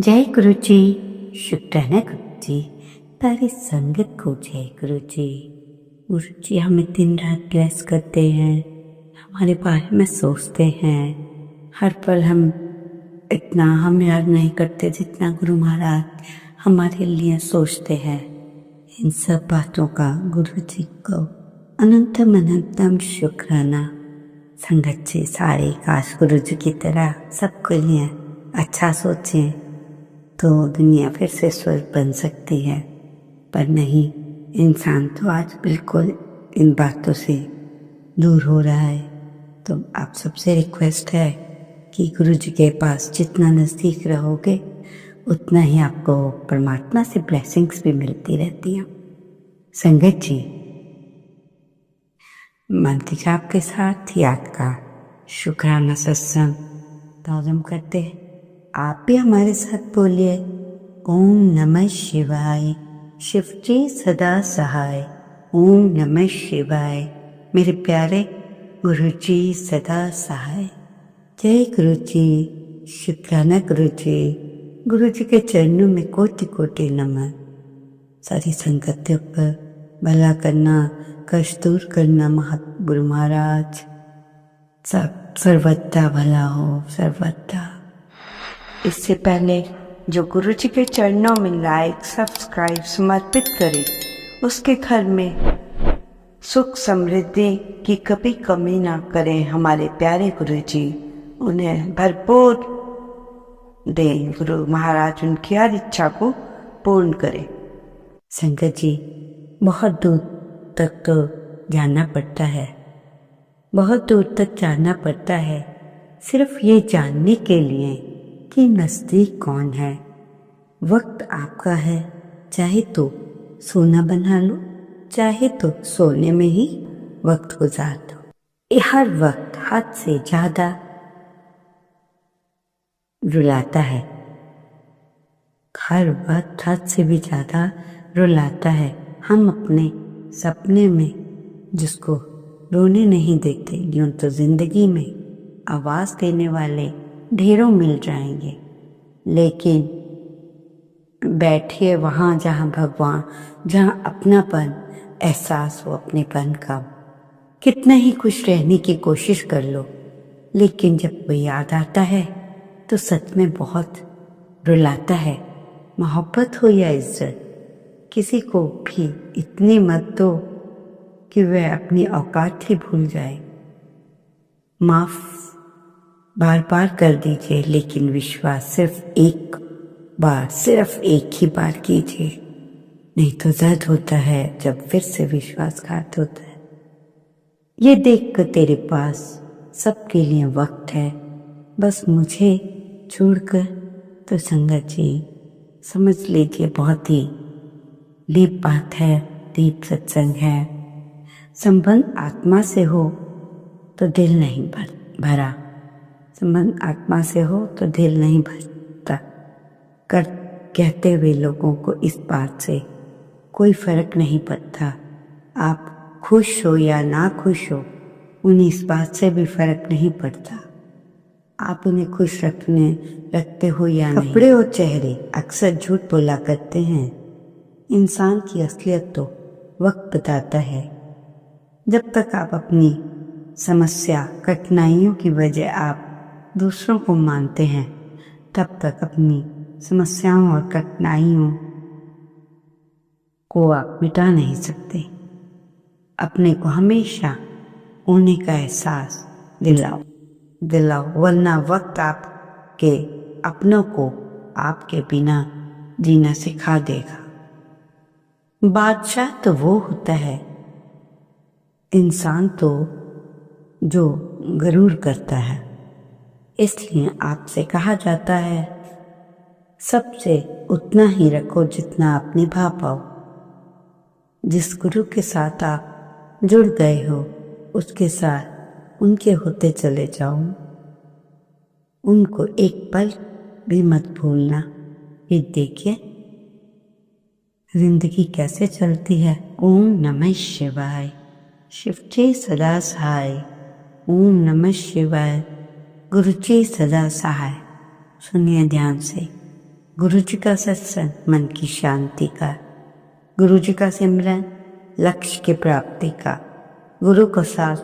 जय गुरु जी। शुक्राना गुरु जी। तारी संगत को जय गुरु जी। गुरु जी हमें दिन रात ब्लेस करते हैं, हमारे बारे में सोचते हैं। हर पल हम याद नहीं करते जितना गुरु महाराज हमारे लिए सोचते हैं। इन सब बातों का गुरु जी को अनंतम अनंतम शुक्राना। संगत जी सारे काश गुरु जी की तरह सबके लिए अच्छा सोचें तो दुनिया फिर से स्वर्ग बन सकती है, पर नहीं, इंसान तो आज बिल्कुल इन बातों से दूर हो रहा है। तो आप सबसे रिक्वेस्ट है कि गुरु जी के पास जितना नज़दीक रहोगे उतना ही आपको परमात्मा से ब्लेसिंग्स भी मिलती रहती हैं। संगत जी, मंत्र जाप के साथ याद का शुक्राना सत्संग ताज़म करते हैं। आप भी हमारे साथ बोलिए, ओम नमः शिवाय। शिव जी सदा सहाय। ओम नमः शिवाय। मेरे प्यारे गुरु जी सदा सहाय। जय गुरु जी। शुक्राना गुरु जी। गुरु जी के चरणों में कोटि कोटि नमन। सारी संगतों पर भला करना, कष्ट दूर करना गुरु महाराज सब सर्वथा भला हो, सर्वथा। इससे पहले जो गुरु जी के चरणों में लाइक सब्सक्राइब समर्पित करे, उसके घर में सुख समृद्धि की कभी कमी ना करें। हमारे प्यारे गुरु जी उन्हें भरपूर दें। गुरु महाराज उनकी हर इच्छा को पूर्ण करें। संगत जी, बहुत दूर तक तो जाना पड़ता है, बहुत दूर तक जाना पड़ता है सिर्फ ये जानने के लिए कि नज़दीक कौन है। वक्त आपका है, चाहे तो सोना बना लो, चाहे तो सोने में ही वक्त गुजार दो। ये हर वक्त हद से ज़्यादा रुलाता है, हर वक्त हद से भी ज़्यादा रुलाता है। हम अपने सपने में जिसको रोने नहीं देते, यूं तो जिंदगी में आवाज़ देने वाले ढेरों मिल जाएंगे, लेकिन बैठिए वहाँ जहाँ भगवान, जहाँ अपनापन एहसास हो अपनेपन का। कितना ही खुश रहने की कोशिश कर लो, लेकिन जब वो याद आता है तो सच में बहुत रुलाता है। मोहब्बत हो या इज्जत, किसी को भी इतनी मत दो कि वह अपनी औकात ही भूल जाए। माफ़ बार बार कर दीजिए, लेकिन विश्वास सिर्फ एक बार, सिर्फ एक ही बार कीजिए, नहीं तो दर्द होता है जब फिर से विश्वासघात होता है। ये देख कर तेरे पास सबके लिए वक्त है, बस मुझे छोड़कर। तो संगत जी समझ लीजिए, बहुत ही डीप बात है, डीप सत्संग है। संबंध आत्मा से हो तो दिल नहीं भरा, संबंध आत्मा से हो तो दिल नहीं भरता। कहते हुए लोगों को इस बात से कोई फर्क नहीं पड़ता। आप खुश हो या ना खुश हो, उन्हें इस बात से भी फर्क नहीं पड़ता। आप उन्हें खुश रखते हो या नहीं। कपड़े और चेहरे अक्सर झूठ बोला करते हैं। इंसान की असलियत तो वक्त बताता है। जब तक आप अपनी समस्या कठिनाइयों की वजह आप दूसरों को मानते हैं, तब तक अपनी समस्याओं और कठिनाइयों को आप मिटा नहीं सकते। अपने को हमेशा होने का एहसास दिलाओ, वरना वक्त आपके अपनों को आपके बिना जीना सिखा देगा। बादशाह तो वो होता है, इंसान तो जो गरूर करता है। इसलिए आपसे कहा जाता है, सबसे उतना ही रखो जितना आप निभा पाओ। जिस गुरु के साथ आप जुड़ गए हो, उसके साथ उनके होते चले जाओ। उनको एक पल भी मत भूलना। ये देखिए जिंदगी कैसे चलती है। ओम नमः शिवाय। शिव जी सदा सहाय। ओम नमः शिवाय। गुरु जी सदा सहाय। सुनिए ध्यान से, गुरु जी का सत्संग मन की शांति का, गुरु जी का सिमरन लक्ष्य की प्राप्ति का, गुरु को साथ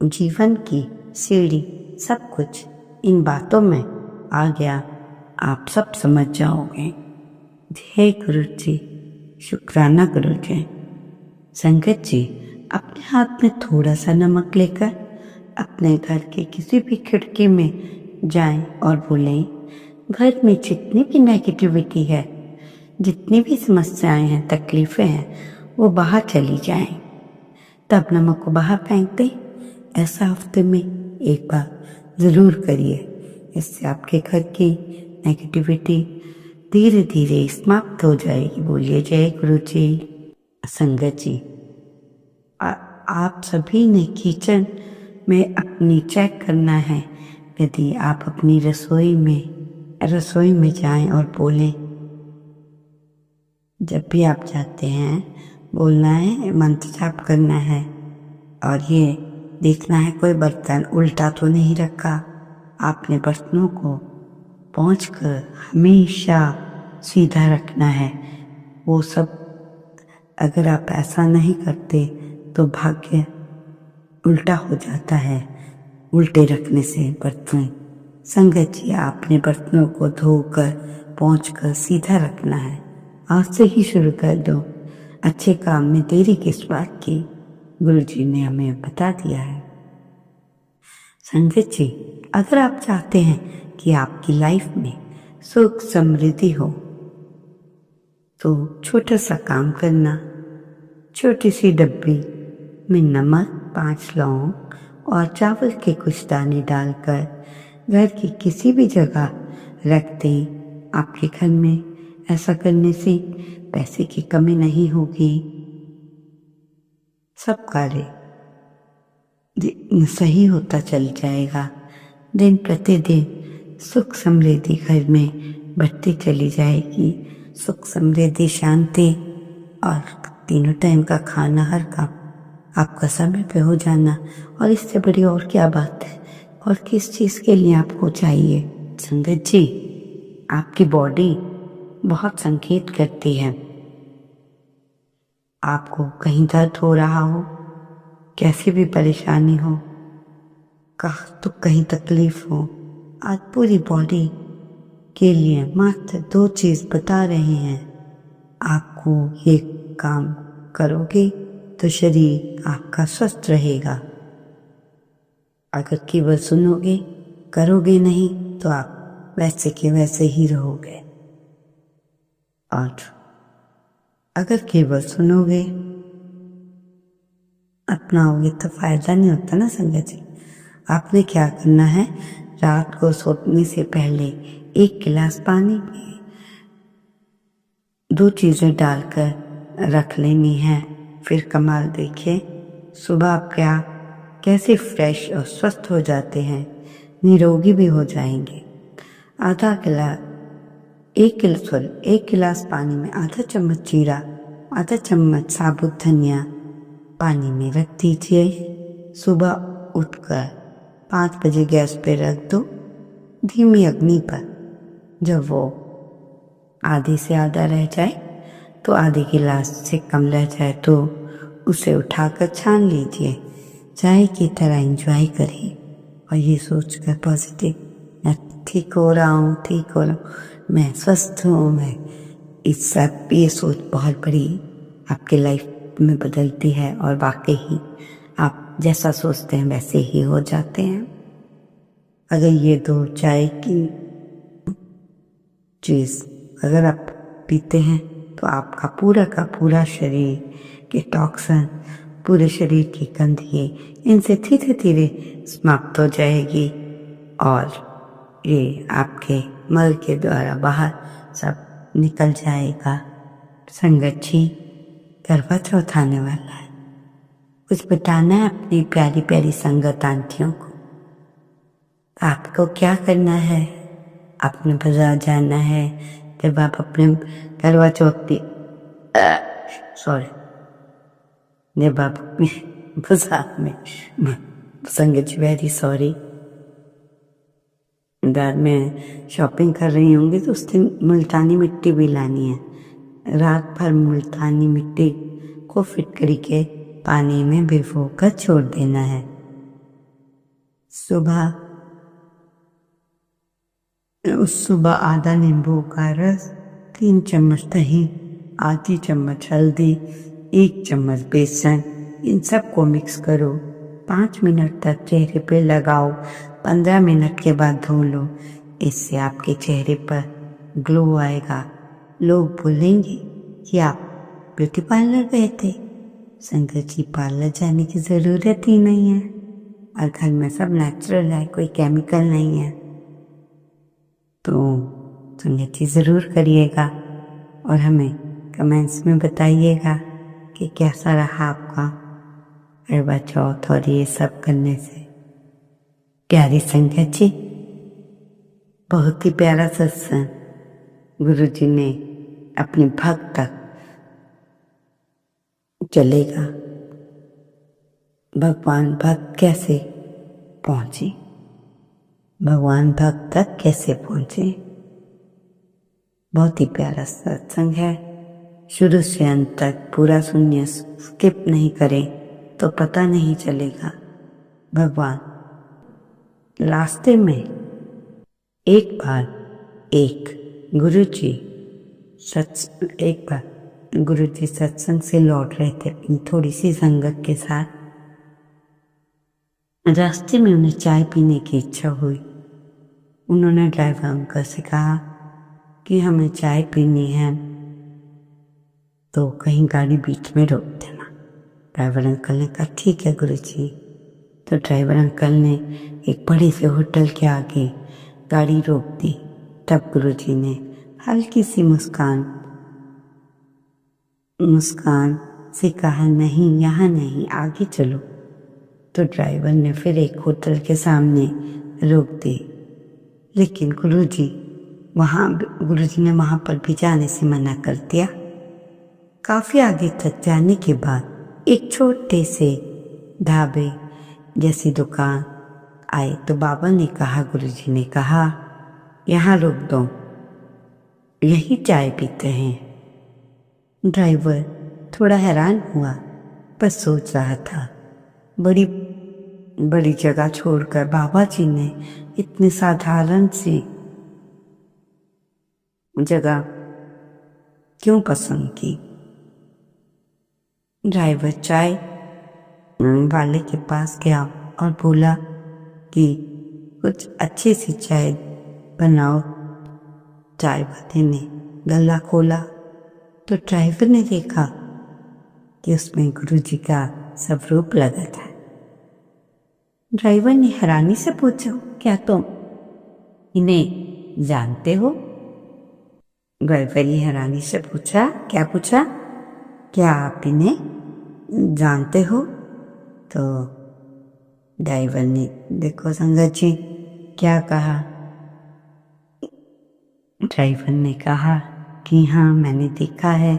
जीवन की सीढ़ी, सब कुछ इन बातों में आ गया। आप सब समझ जाओगे। हे गुरु जी, शुक्राना गुरु जी। संगत जी, अपने हाथ में थोड़ा सा नमक लेकर अपने घर के किसी भी खिड़की में जाएं और बोलें, घर में जितनी भी नेगेटिविटी है, जितनी भी समस्याएं हैं, तकलीफें हैं, वो बाहर चली जाएं। तब नमक को बाहर फेंक दें। ऐसा हफ्ते में एक बार ज़रूर करिए। इससे आपके घर की नेगेटिविटी धीरे धीरे समाप्त हो जाएगी। बोलिए जय गुरु जी। संगत जी, आप सभी ने किचन में अपनी चेक करना है। यदि आप अपनी रसोई में जाएं और बोलें, जब भी आप जाते हैं बोलना है, मंत्र जाप करना है और ये देखना है कोई बर्तन उल्टा तो नहीं रखा। आपने बर्तनों को पहुंचकर हमेशा सीधा रखना है। वो सब अगर आप ऐसा नहीं करते तो भाग्य उल्टा हो जाता है, उल्टे रखने से बर्तन। संगत जी, आपने बर्तनों को धोकर पहुंचकर सीधा रखना है। आज से ही शुरू कर दो। अच्छे काम में देरी किस बात की, गुरु जी ने हमें बता दिया है। संगत जी, अगर आप चाहते हैं कि आपकी लाइफ में सुख समृद्धि हो तो छोटा सा काम करना। छोटी सी डब्बी में नमक, 5 लौंग और चावल के कुछ दाने डालकर घर की किसी भी जगह रख दें। आपके घर में ऐसा करने से पैसे की कमी नहीं होगी। सब कार्य सही होता चल जाएगा। दिन प्रतिदिन सुख समृद्धि घर में बढ़ती चली जाएगी। सुख समृद्धि शांति और तीनों टाइम का खाना, हर काम आपका समय पे हो जाना। और इससे बड़ी और क्या बात है। और किस चीज़ के लिए आपको चाहिए। संगत जी, आपकी बॉडी बहुत संकेत करती है। आपको कहीं दर्द हो रहा हो, कैसी भी परेशानी हो, तो कहीं तकलीफ हो, आज पूरी बॉडी के लिए मात्र 2 चीज़ बता रहे हैं। आपको ये काम करोगे तो शरीर आपका स्वस्थ रहेगा। अगर केवल सुनोगे, करोगे नहीं तो आप वैसे के वैसे ही रहोगे। और अगर केवल सुनोगे, अपनाओगे तो फायदा नहीं होता ना संगत जी। आपने क्या करना है, रात को सोने से पहले 1 गिलास पानी में 2 चीज़ें डालकर रख लेनी है। फिर कमाल देखिए, सुबह आप कैसे फ्रेश और स्वस्थ हो जाते हैं, निरोगी भी हो जाएंगे। 1 गिलास पानी में आधा चम्मच जीरा, आधा चम्मच साबुत धनिया पानी में रख दीजिए। सुबह उठकर 5 बजे गैस पे रख दो, धीमी अग्नि पर। जब वो आधे से आधा रह जाए तो आधे गिलास से कम रह जाए तो उसे उठाकर छान लीजिए। चाय की तरह एंजॉय करिए और ये सोचकर पॉजिटिव, मैं ठीक हो रहा हूँ, मैं स्वस्थ हूँ, मैं इस सब ये सोच बहुत बड़ी आपके लाइफ में बदलती है। और वाकई ही आप जैसा सोचते हैं वैसे ही हो जाते हैं। अगर ये 2 चाय की चीज़ अगर आप पीते हैं तो आपका पूरा का पूरा शरीर के टॉक्सिन, पूरे शरीर की गंदगी इनसे धीरे धीरे समाप्त हो जाएगी और ये आपके मल के द्वारा बाहर सब निकल जाएगा। संगत जी, करवा चौथ आने वाला है। कुछ बताना है अपनी प्यारी प्यारी संगत आंटियों को। आपको क्या करना है, अपने बाजार जाना है। जब आप अपने करवा चौथ जब आप अपने बाजार में, संगत जी वेरी सॉरी, बाद में शॉपिंग कर रही होंगी तो उस दिन मुल्तानी मिट्टी भी लानी है। रात भर मुल्तानी मिट्टी को फिटकरी के पानी में भिगो कर छोड़ देना है। सुबह आधा नींबू का रस, 3 चम्मच दही, आधी चम्मच हल्दी, 1 चम्मच बेसन, इन सब को मिक्स करो। 5 मिनट तक चेहरे पे लगाओ। 15 मिनट के बाद धो लो। इससे आपके चेहरे पर ग्लो आएगा। लोग बोलेंगे कि आप ब्यूटी पार्लर गए थे। संगत जी, पार्लर जाने की ज़रूरत ही नहीं है और घर में सब नेचुरल है, कोई केमिकल नहीं है। तो संगत जी ज़रूर करिएगा और हमें कमेंट्स में बताइएगा कि कैसा रहा आपका करवा चौथ और ये सब करने से। प्यारी संगत जी, बहुत ही प्यारा सत्संग गुरु जी ने अपने भक्त तक चलेगा। भगवान भक्त कैसे पहुंचे, भगवान भक्त तक कैसे पहुंचे, बहुत ही प्यारा सत्संग है। शुरू से अंत तक पूरा सुनिए, स्किप नहीं करें तो पता नहीं चलेगा। भगवान रास्ते में एक बार गुरु जी सत्संग से लौट रहे थे अपनी थोड़ी सी संगत के साथ। रास्ते में उन्हें चाय पीने की इच्छा हुई। उन्होंने ड्राइवर अंकल से कहा कि हमें चाय पीनी है तो कहीं गाड़ी बीच में रोक देना। ड्राइवर अंकल ने कहा ठीक है गुरुजी। तो ड्राइवर अंकल ने एक बड़े से होटल के आगे गाड़ी रोक दी। तब गुरुजी ने हल्की सी मुस्कान से कहा नहीं, यहाँ नहीं, आगे चलो। तो ड्राइवर ने फिर एक होटल के सामने रोक दी, लेकिन गुरुजी ने वहाँ पर भी जाने से मना कर दिया। काफी आगे तक जाने के बाद एक छोटे से ढाबे जैसी दुकान आए तो बाबा ने कहा, गुरुजी ने कहा यहाँ रोक दो, यही चाय पीते हैं। ड्राइवर थोड़ा हैरान हुआ पर सोच रहा था, बड़ी बड़ी जगह छोड़कर बाबा जी ने इतनी साधारण सी जगह क्यों पसंद की। ड्राइवर चाय वाले के पास गया और बोला कि कुछ अच्छी सी चाय बनाओ। चाय वाले ने गल्ला खोला तो ड्राइवर ने देखा कि उसमें गुरुजी का स्वरूप लगा था। ड्राइवर ने हैरानी से पूछा, क्या तुम इन्हें जानते हो? ड्राइवर ने हैरानी से पूछा, क्या पूछा? क्या आप इन्हें जानते हो? तो ड्राइवर ने, देखो संगत जी क्या कहा। ड्राइवर ने कहा कि हाँ मैंने देखा है,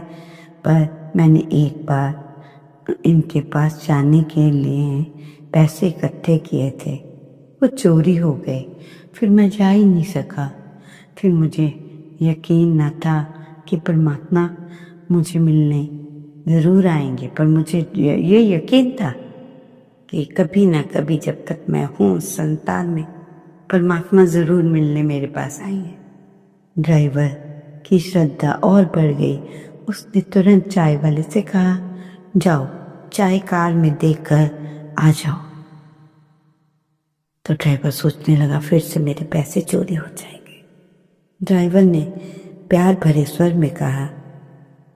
पर मैंने एक बार इनके पास जाने के लिए पैसे इकट्ठे किए थे, वो चोरी हो गए, फिर मैं जा ही नहीं सका। फिर मुझे यकीन न था कि परमात्मा मुझे मिलने ज़रूर आएंगे, पर मुझे ये यकीन था कि कभी ना कभी जब तक मैं हूँ संतान में, परमात्मा ज़रूर मिलने मेरे पास आएंगे। ड्राइवर की श्रद्धा और बढ़ गई। उसने तुरंत चाय वाले से कहा, जाओ चाय कार में देकर आ जाओ। तो ड्राइवर सोचने लगा, फिर से मेरे पैसे चोरी हो जाएंगे। ड्राइवर ने प्यार भरे स्वर में कहा,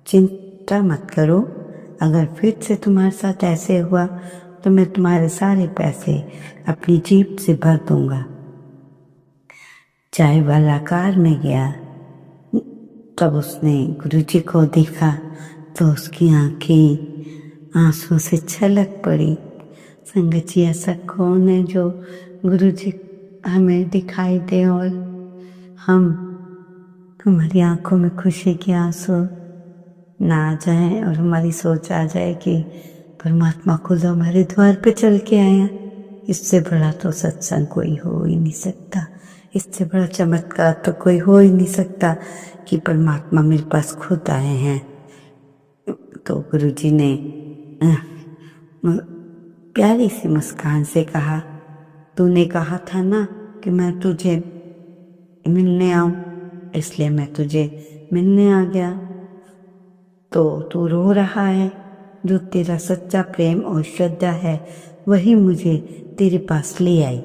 चिंता मत करो, अगर फिर से तुम्हारे साथ ऐसे हुआ तो मैं तुम्हारे सारे पैसे अपनी जेब से भर दूंगा। चाय वाला कार में गया। तब उसने गुरुजी को देखा तो उसकी आंखें आंसू से छलक पड़ी। संगत जी, ऐसा कौन है जो गुरुजी हमें दिखाई दे और हमारी आंखों में खुशी के आंसू ना आ जाए और हमारी सोच आ जाए कि परमात्मा खुद हमारे द्वार पे चल के आए हैं। इससे बड़ा तो सत्संग कोई हो ही नहीं सकता। इससे बड़ा चमत्कार तो कोई हो ही नहीं सकता कि परमात्मा मेरे पास खुद आए हैं। तो गुरुजी ने प्यारी सी मुस्कान से कहा, तूने कहा था ना कि मैं तुझे मिलने आऊं, इसलिए मैं तुझे मिलने आ गया। तो तू रो रहा है, जो तेरा सच्चा प्रेम और श्रद्धा है वही मुझे तेरे पास ले आई।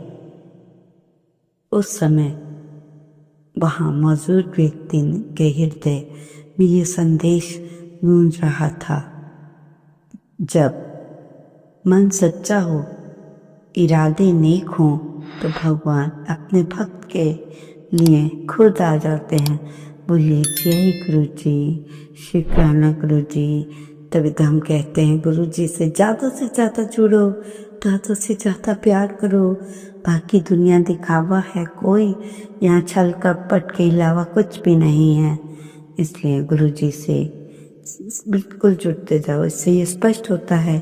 उस समय वहां मौजूद व्यक्ति के हृदय में ये संदेश गूंज रहा था, जब मन सच्चा हो, इरादे नेक हों, तो भगवान अपने भक्त के लिए खुद आ जाते हैं। बोलिए जय गुरु जी, शुक्राना गुरु जी। तभी तो हम कहते हैं गुरु जी से ज़्यादा जुड़ो, ज़्यादा से ज़्यादा प्यार करो। बाकी दुनिया दिखावा है, कोई यहाँ छल कपट के अलावा कुछ भी नहीं है। इसलिए गुरु जी से बिल्कुल जुड़ते जाओ। इससे ये स्पष्ट होता है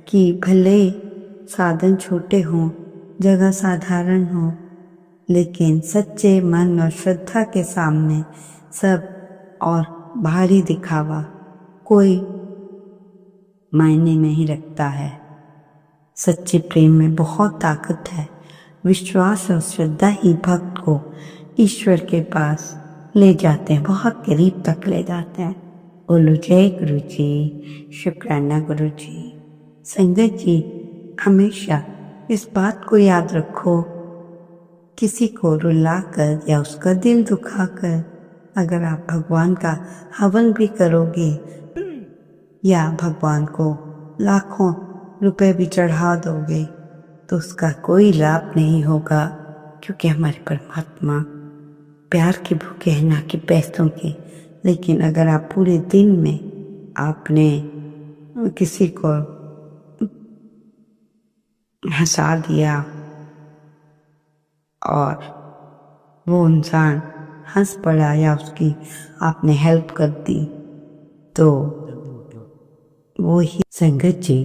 कि भले साधन छोटे हों, जगह साधारण हो, लेकिन सच्चे मन और श्रद्धा के सामने सब और भारी दिखावा कोई मायने नहीं रखता है। सच्चे प्रेम में बहुत ताकत है। विश्वास और श्रद्धा ही भक्त को ईश्वर के पास ले जाते हैं, बहुत करीब तक ले जाते हैं। बोलो जय गुरु जी, शुक्राना गुरु जी। संगत जी, हमेशा इस बात को याद रखो, किसी को रुलाकर या उसका दिल दुखाकर अगर आप भगवान का हवन भी करोगे या भगवान को लाखों रुपए भी चढ़ा दोगे तो उसका कोई लाभ नहीं होगा, क्योंकि हमारे परमात्मा प्यार के भूखे हैं, ना कि पैसों के। लेकिन अगर आप पूरे दिन में आपने किसी को हंसा दिया और वो इंसान हंस पड़ा या उसकी आपने हेल्प कर दी, तो वो ही। संगत जी,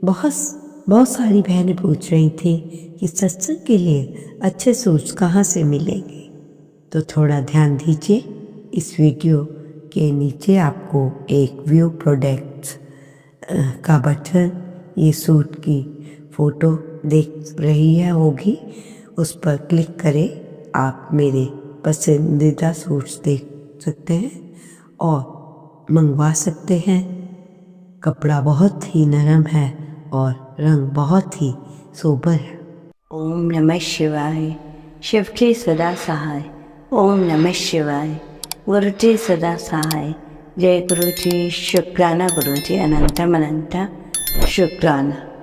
बहुत सारी बहनें पूछ रही थी कि सत्संग के लिए अच्छे सूट्स कहाँ से मिलेंगे, तो थोड़ा ध्यान दीजिए। इस वीडियो के नीचे आपको एक व्यू प्रोडक्ट्स का बटन, ये सूट की फ़ोटो देख रही है होगी, उस पर क्लिक करें। आप मेरे पसंदीदा सूट्स देख सकते हैं और मंगवा सकते हैं। कपड़ा बहुत ही नरम है और रंग बहुत ही सोबर है। ओम नमः शिवाय। शिव के सदा सहाय। ओम नमः शिवाय। गुरु जी सदा सहाय। जय गुरु जी, शुक्राना गुरु जी, अनंतम अनंत शुक्राना।